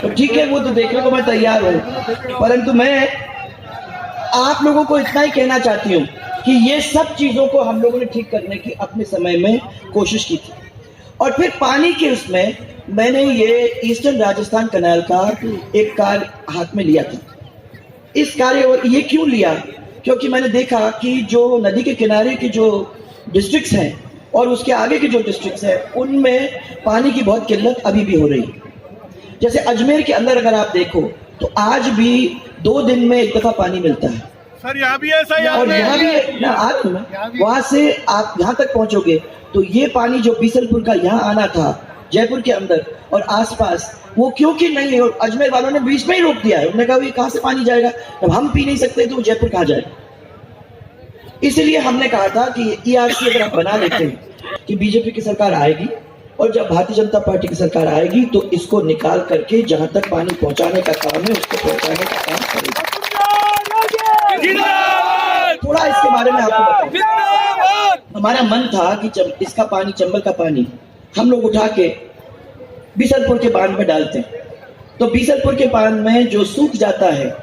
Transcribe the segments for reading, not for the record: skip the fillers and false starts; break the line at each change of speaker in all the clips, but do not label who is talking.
तो ठीक है, वो तो देखने को मैं तैयार हूँ, परंतु मैं आप लोगों को इतना ही कहना चाहती हूँ कि ये सब चीजों को हम लोगों ने ठीक करने की अपने समय में कोशिश की थी। और फिर पानी के उसमें मैंने ये ईस्टर्न राजस्थान कनाल का एक कार्य हाथ में लिया था। इस कार्य ये क्यों लिया, क्योंकि मैंने देखा कि जो नदी के किनारे की जो डिस्ट्रिक्ट्स हैं और उसके आगे की जो डिस्ट्रिक्ट्स हैं उनमें पानी की बहुत किल्लत अभी भी हो रही है। जैसे अजमेर के अंदर अगर आप देखो तो आज भी 2 दिन में एक दफा पानी मिलता है
सर, यहाँ भी ऐसा ही।
और यहाँ भी ना वहां से आप यहाँ तक पहुंचोगे तो ये पानी जो बीसलपुर का यहाँ आना था जयपुर के अंदर और आसपास, वो क्योंकि नहीं है, और अजमेर वालों ने बीच में ही रोक दिया है। उन्होंने कहा ये कहाँ से पानी जाएगा, जब हम पी नहीं सकते तो जयपुर कहाँ जाएगा। इसलिए हमने कहा था कि ERC अगर आप बना लेते हैं कि बीजेपी की सरकार आएगी और जब भारतीय जनता पार्टी की सरकार आएगी तो इसको निकाल करके जहां तक पानी पहुंचाने का काम है उसको पहुंचाने का काम करेगी। थोड़ा इसके बारे में आपको बताऊं। हमारा मन था कि इसका पानी, चंबल का पानी हम लोग उठा के बीसलपुर के बांध में डालते हैं, तो बीसलपुर के बांध में जो सूख जाता है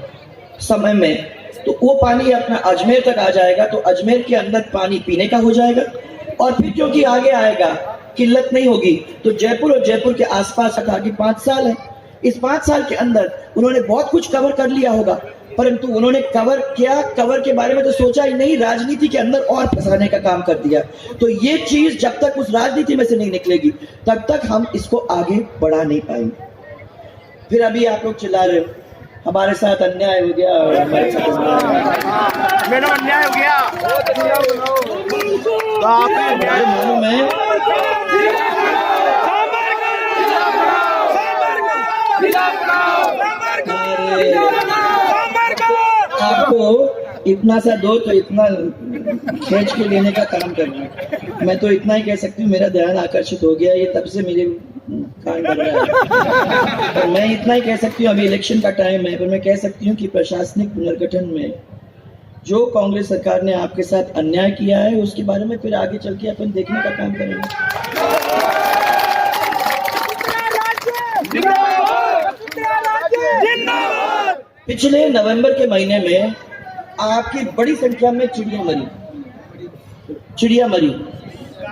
समय में, तो वो पानी अपना अजमेर तक आ जाएगा, तो अजमेर के अंदर पानी पीने का हो जाएगा। और फिर क्योंकि आगे आएगा, किल्लत नहीं होगी, तो जयपुर और जयपुर के आसपास आगे 5 साल है। इस 5 साल के अंदर उन्होंने बहुत कुछ कवर कर लिया होगा, परंतु उन्होंने कवर के बारे में तो सोचा ही नहीं, राजनीति के अंदर और फंसाने का काम कर दिया। तो ये चीज जब तक उस राजनीति में से नहीं निकलेगी तब तक हम इसको आगे बढ़ा नहीं पाएंगे। फिर अभी आप लोग चिल्ला रहे हो हमारे साथ अन्याय हो गया, हमारे साथ
मैडम अन्याय हो गया, तो आपने
मालूम है आपको इतना सा दो तो इतना खींच के लेने का काम करना। मैं तो इतना ही कह सकती हूँ, मेरा ध्यान आकर्षित हो गया, ये तब से मेरे कान बन रहा है। और मैं इतना ही कह सकती हूँ, अभी इलेक्शन का टाइम है, पर मैं कह सकती हूँ कि प्रशासनिक पुनर्गठन में जो कांग्रेस सरकार ने आपके साथ अन्याय किया है उसके बारे में फिर आगे चल के अपन देखने का काम करेंगे। पिछले नवंबर के महीने में आपकी बड़ी संख्या में चिड़िया मरी।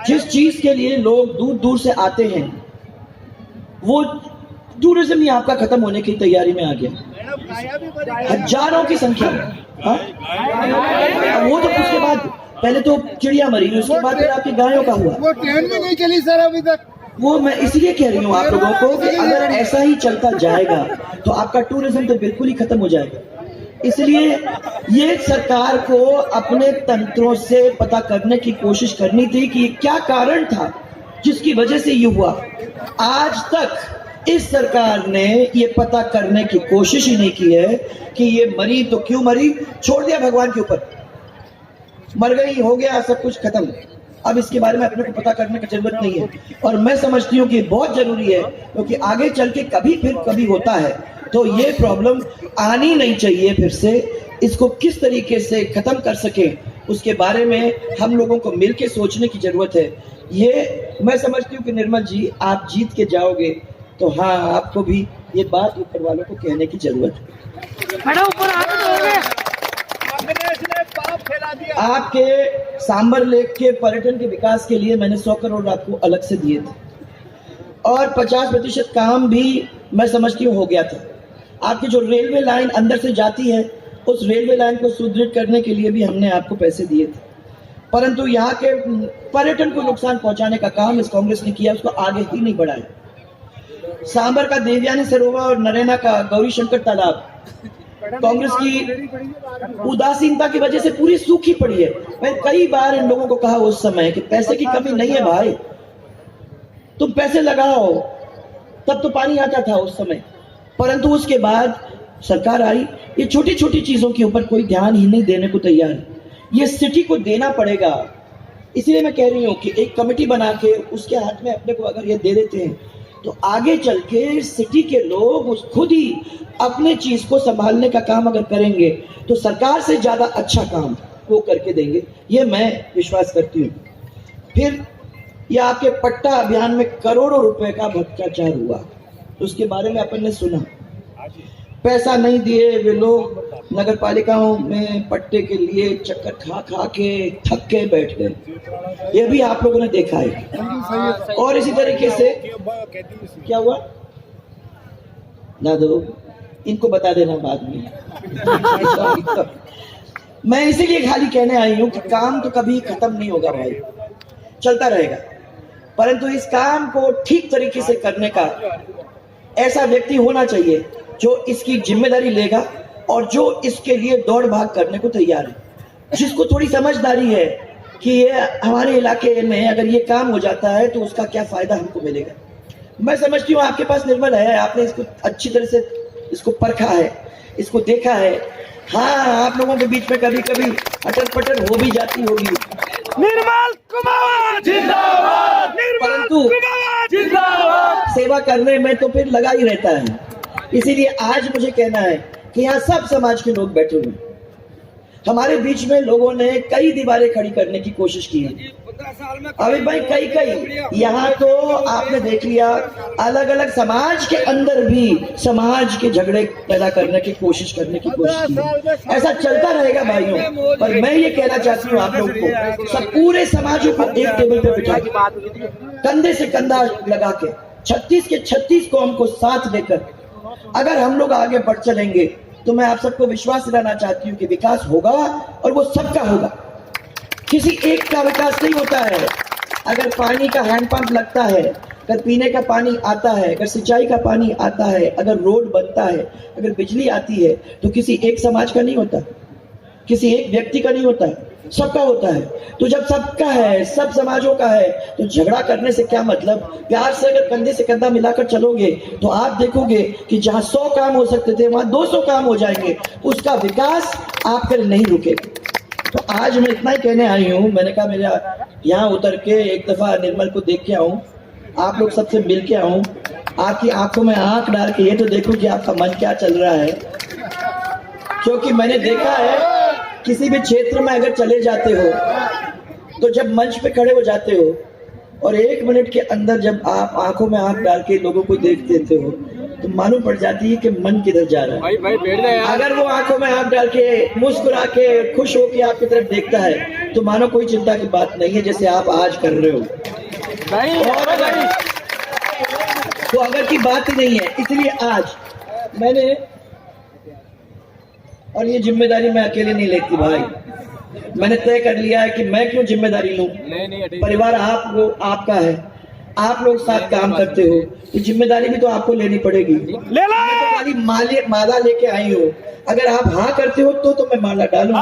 जिस चीज के लिए लोग दूर दूर से आते हैं वो टूरिज्म ही आपका खत्म होने की तैयारी में आ गया, हजारों की संख्या में। हाँ? वो तो उसके बाद पहले तो चिड़िया मरी, उसके बाद फिर आपकी गायों का हुआ।
वो ट्रेन भी नहीं चली सर अभी तक।
वो मैं इसलिए कह रही हूँ आप लोगों को कि अगर ऐसा ही चलता जाएगा तो आपका टूरिज्म तो बिल्कुल ही खत्म हो जाएगा। इसलिए ये सरकार को अपने तंत्रों से पता करने की कोशिश करनी थी कि क्या कारण था जिसकी वजह से ये हुआ। आज तक इस सरकार ने ये पता करने की कोशिश ही नहीं की है कि ये मरी तो क्यों मरी, छोड़ दिया भगवान के ऊपर, मर गई, हो गया, सब कुछ खत्म। अब इसके बारे में अपने को पता करने की जरूरत नहीं है, और मैं समझती हूँ कि बहुत जरूरी है, क्योंकि आगे चल के कभी होता है तो ये प्रॉब्लम आनी नहीं चाहिए फिर से। इसको किस तरीके से खत्म कर सके उसके बारे में हम लोगों को मिलकर सोचने की जरूरत है। ये मैं समझती हूँ कि निर्मल जी आप जीत के जाओगे तो हाँ, आपको भी ये बात ऊपर वालों को कहने की जरूरत है। आपके सांबर लेक के पर्यटन के विकास के लिए मैंने 100 करोड़ आपको अलग से दिए थे और 50% काम भी मैं समझती हूँ हो गया था। आपकी जो रेलवे लाइन अंदर से जाती है उस रेलवे लाइन को सुदृढ़ करने के लिए भी हमने आपको पैसे दिए थे, परंतु यहाँ के पर्यटन को नुकसान पहुंचाने का काम इस कांग्रेस ने किया, उसको आगे ही नहीं बढ़ाया। सांबर का देवयानी सरोवर और नरेना का गौरी शंकर तालाब कांग्रेस की उदासीनता की वजह से पूरी सूखी पड़ी है। मैं कई बार इन लोगों को कहा उस समय कि पैसे की कमी नहीं है भाई, तुम पैसे लगाओ, तब तो पानी आता था उस समय। परंतु उसके बाद सरकार आई, ये छोटी छोटी चीजों के ऊपर कोई ध्यान ही नहीं देने को तैयार है। ये सिटी को देना पड़ेगा। इसलिए मैं कह रही हूँ कि एक कमेटी बना के उसके हाथ में अपने को अगर ये दे देते हैं तो आगे चल के सिटी के लोग खुद ही अपने चीज को संभालने का काम अगर करेंगे तो सरकार से ज्यादा अच्छा काम वो करके देंगे, ये मैं विश्वास करती हूँ। फिर ये आपके पट्टा अभियान में करोड़ों रुपए का भ्रष्टाचार हुआ, उसके बारे में अपन ने सुना। पैसा नहीं दिए वे लोग नगर पालिकाओं में पट्टे के लिए चक्कर खा खा के थक के बैठ गए, ये भी आप लोगों ने देखा है। और इसी तरीके से क्या हुआ ना दो, इनको बता देना बाद में। मैं इसीलिए खाली कहने आई हूं कि काम तो कभी खत्म नहीं होगा भाई, चलता रहेगा, परंतु इस काम को ठीक तरीके से करने का ऐसा व्यक्ति होना चाहिए जो इसकी जिम्मेदारी लेगा और जो इसके लिए दौड़ भाग करने को तैयार है, जिसको थोड़ी समझदारी है कि ये हमारे इलाके में अगर ये काम हो जाता है तो उसका क्या फायदा हमको मिलेगा। मैं समझती हूँ आपके पास निर्मल है, आपने इसको अच्छी तरह से इसको परखा है, इसको देखा है। हाँ, आप लोगों के बीच में कभी कभी अटर पटर हो भी जाती होगी,
निर्मल कुमार जिंदाबाद,
परंतु सेवा करने में तो फिर लगा ही रहता है। इसीलिए आज मुझे कहना है कि यहाँ सब समाज के लोग बैठे हुए हैं। हमारे बीच में लोगों ने कई दीवारें खड़ी करने की कोशिश की है, अभी भाई कई यहाँ तो आपने देख लिया, अलग अलग समाज के अंदर भी समाज के झगड़े पैदा करने की कोशिश की है। ऐसा चलता रहेगा भाइयों, पर मैं ये कहना चाहती हूँ आप लोगों को, सब पूरे समाजों को एक टेबल पे बिठा के कंधे से कंधा लगा के 36 के 36 कौम को साथ लेकर अगर हम लोग आगे बढ़ चलेंगे तो मैं आप सबको विश्वास दिलाना चाहती हूँ कि विकास होगा और वो सबका होगा, किसी एक का विकास नहीं होता है। अगर पानी का हैंडपंप लगता है, अगर पीने का पानी आता है, अगर सिंचाई का पानी आता है, अगर रोड बनता है, अगर बिजली आती है, तो किसी एक समाज का नहीं होता, किसी एक व्यक्ति का नहीं होता है, सबका होता है। तो जब सबका है, सब समाजों का है, तो झगड़ा करने से क्या मतलब। प्यार से अगर कंधे से कंधा मिलाकर चलोगे तो आप देखोगे कि जहां 100 काम हो सकते थे वहां 200 काम हो जाएंगे, उसका विकास आपका नहीं रुकेगा। तो आज मैं इतना ही कहने आई हूँ, मैंने कहा मेरा यहाँ उतर के एक दफा निर्मल को देख के आऊं, आप लोग सबसे मिल के आऊं, आपकी आंखों में आंख डाल के ये तो देखो कि आपका मन क्या चल रहा है। क्योंकि मैंने देखा है किसी भी क्षेत्र में अगर चले जाते हो तो जब मंच पे खड़े हो जाते हो और 1 मिनट के अंदर जब आप आंखों में आंख डाल के लोगों को देख देते हो तो मालूम पड़ जाती है कि मन किधर जा रहा है। भाई अगर वो आंखों में आंख डाल के मुस्कुरा के खुश होके आपकी तरफ देखता है तो मानो कोई चिंता की बात नहीं है, जैसे आप आज कर रहे हो। तो अगर की बात ही नहीं है, इसलिए आज मैंने, और ये जिम्मेदारी मैं अकेले नहीं लेती भाई, मैंने तय कर लिया है कि मैं क्यों जिम्मेदारी लूं। परिवार आपका है, आप लोग साथ काम करते हो, तो जिम्मेदारी भी तो आपको लेनी पड़ेगी। ले लो। खाली माला लेके आई हो, अगर आप हाँ करते हो तो मैं माला डालूं।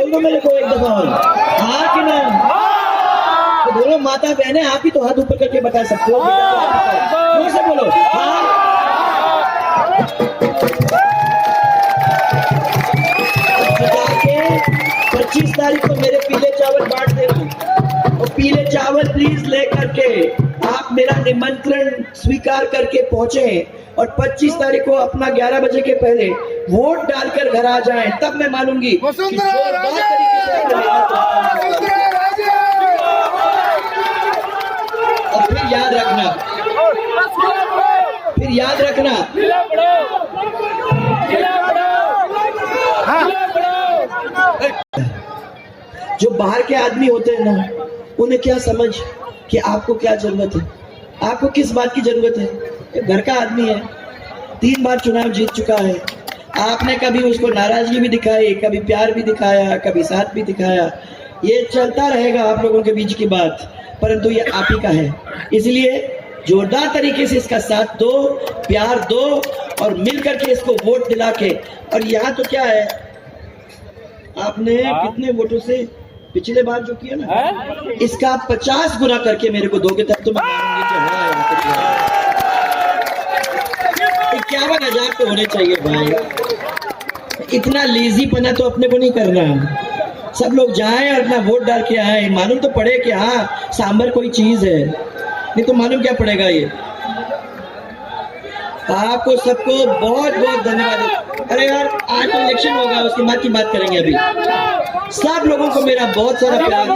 बोलो मेरे को एक दफा हाँ कि ना, तो बोलो माता बहने, आप ही तो हाथ ऊपर करके बता सकते हो, से बोलो हाँ। 25 तारीख को मेरे पीले चावल बांट देना, और पीले चावल प्लीज लेकर के आप मेरा निमंत्रण स्वीकार करके पहुंचे, और 25 तारीख को अपना 11 बजे के पहले वोट डालकर घर आ जाएं, तब मैं मानूंगी कि और फिर याद रखना जो बाहर के आदमी होते हैं ना, उन्हें क्या समझ कि आपको क्या जरूरत है, आपको किस बात की जरूरत है। घर का आदमी है, 3 बार चुनाव जीत चुका है, आपने कभी उसको नाराजगी भी दिखाई, कभी प्यार भी दिखाया, कभी साथ भी दिखाया, ये चलता रहेगा आप लोगों के बीच की बात, परंतु ये आप ही का है। इसलिए जोरदार तरीके से इसका साथ दो, प्यार दो, और मिलकर के इसको वोट दिला के। और यहाँ तो क्या है, आपने कितने वोटों से पिछले बार जो किया ना, इसका आप 50 गुना करके मेरे को दोगे, तब तो मैं मानूंगी कि हाँ 51,000 तो होने चाहिए भाई। इतना लेजी पना तो अपने को नहीं करना, सब लोग जाएं और अपना वोट डाल के आए, मालूम तो पड़े कि हाँ सांबर कोई चीज है, नहीं तो मालूम क्या पड़ेगा। ये आपको सबको बहुत बहुत धन्यवाद। अरे यार आज तो इलेक्शन होगा, उसके बाद की बात करेंगे। अभी सब लोगों को मेरा बहुत सारा प्यार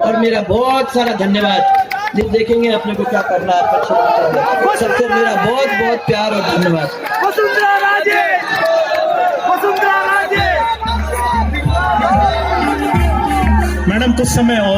और मेरा बहुत सारा धन्यवाद। ये देखेंगे अपने को क्या करना है आपका क्षेत्र। सबको मेरा बहुत बहुत प्यार और धन्यवाद।
वसुंधरा राजे, वसुंधरा राजे।
मैडम कुछ समय और